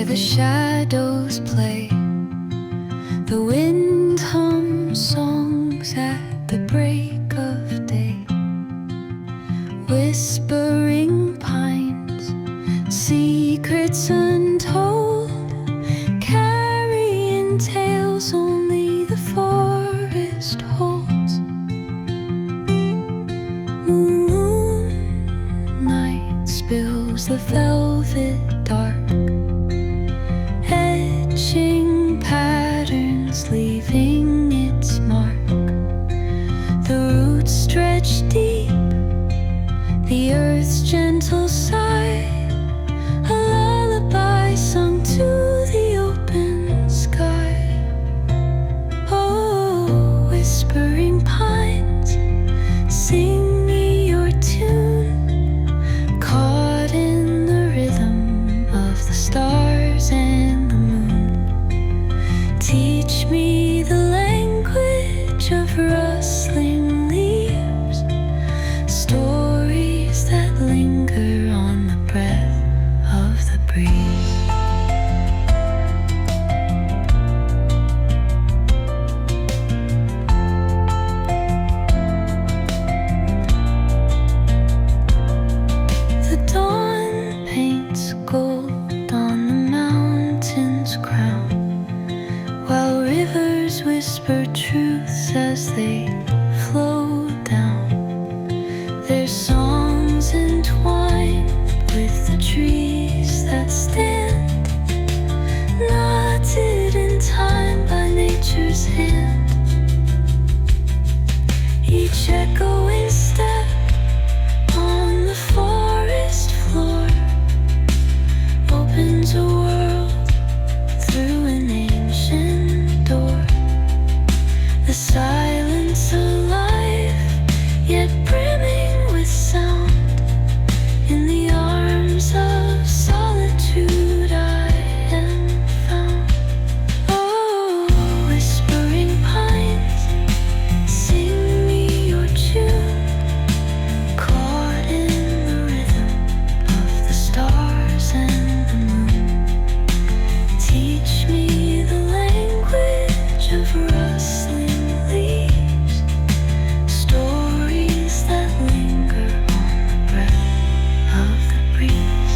where the shadows play. The wind hums songs at the break of day. Whispering pines, secrets untold, carrying tales only the forest holds. Moonlight spills the velvet dark, etching patterns, leaving its mark. The roots stretch deep, the earth's gentle sigh, a lullaby sung to the open sky. Oh, whispering pines, sing me your tune, caught in the rhythm of the stars and the moon. Teach me the language of rustling leaves, stories that linger on the breath of the breeze. The dawn paints gold on the mountain's crown, while rivers whisper truths as they flow down. Their songs entwined with the trees that stand, knotted in time by nature's hand. Each echoing step on the forest floor opens a world through an ancient door. The silence alive, yet brimming with sound. In the arms of solitude I am found. Oh, whispering pines, sing me your tune, caught in the rhythm of the stars and the moon. Teach me the language of rustling leaves, stories that linger on the breath of the breeze.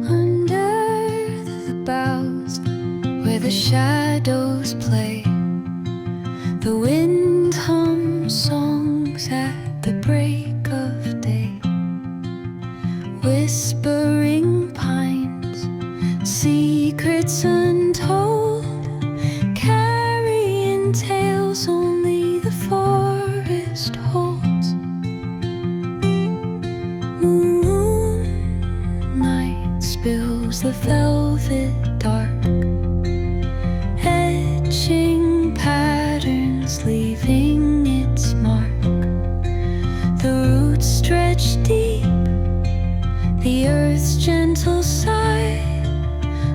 Under the boughs, where the shadows play, the wind hums songs at the break of day. Whispering pines, secrets untold, carrying tales only the forest holds. Moonlight spills the velvet dark, etching patterns, leaving its mark. The roots stretch deep, the earth's gentle sigh,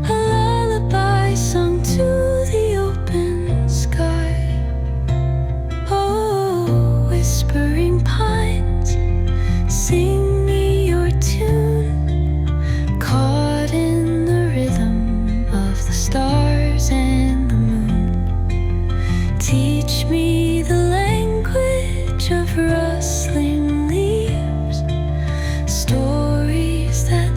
a lullaby sung to the open sky. Oh, whispering pines, sing me your tune, caught in the rhythm of the stars and the moon. Teach me the language of rustling leaves, stories that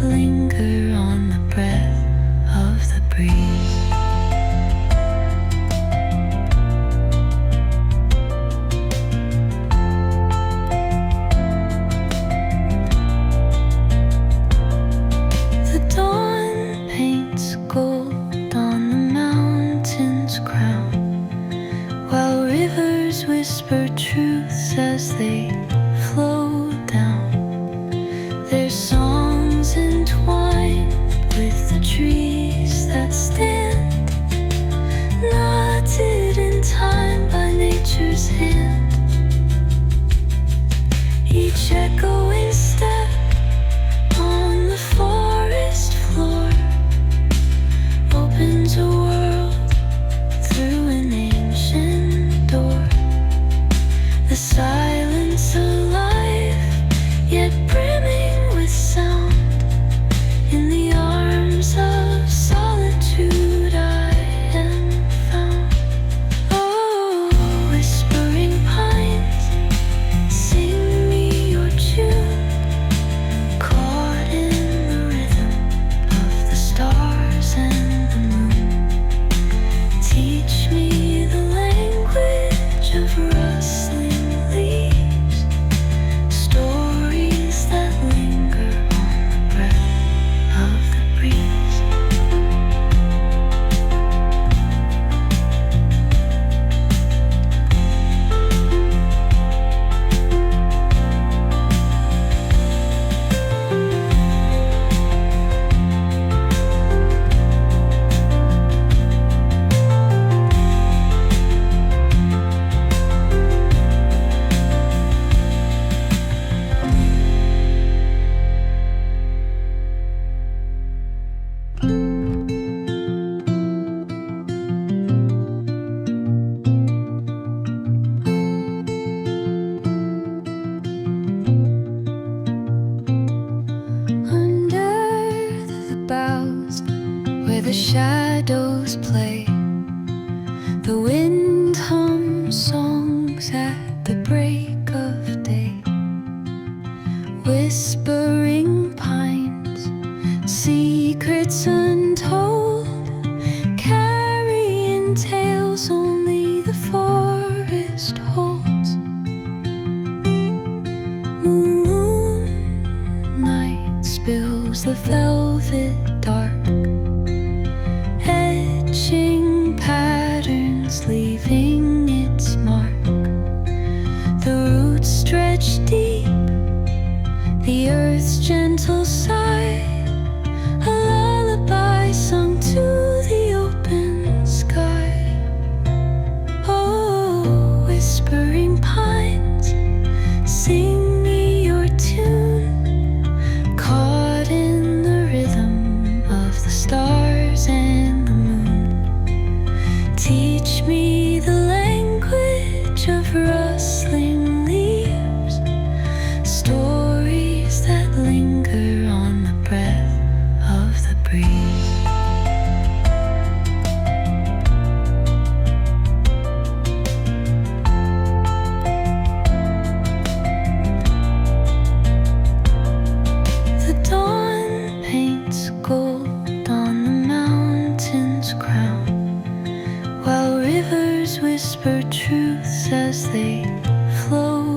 whisper truths as they flow down. Their songs entwined with the trees that stand, knotted in time by nature's hand. Each echoing step on the forest floor opens a world through an ancient door. The silence alive, yet brimming with sound. In the arms of solitude I am found. Oh, whispering pines, sing me your tune, caught in the rhythm of the stars and the moon. Teach me the language of rustling leaves, stories that linger on the breath of the breeze. Under the boughs where the shadows play, the wind hums songs at the break of day. Whispering pines, secrets untold, carrying tales only the forest holds. Moonlight spills the velvet dark, etching patterns, leaving its mark. The roots stretch deep, the earth's gentle sigh, a lullaby sung to the open sky. Oh, whispering pines, sing me your tune, caught in the rhythm of the stars and the moon. Teach me the language of rustling leaves, stories that linger on the breath of the breeze. The dawn paints gold on the mountain's crown, while rivers whisper truths as they flow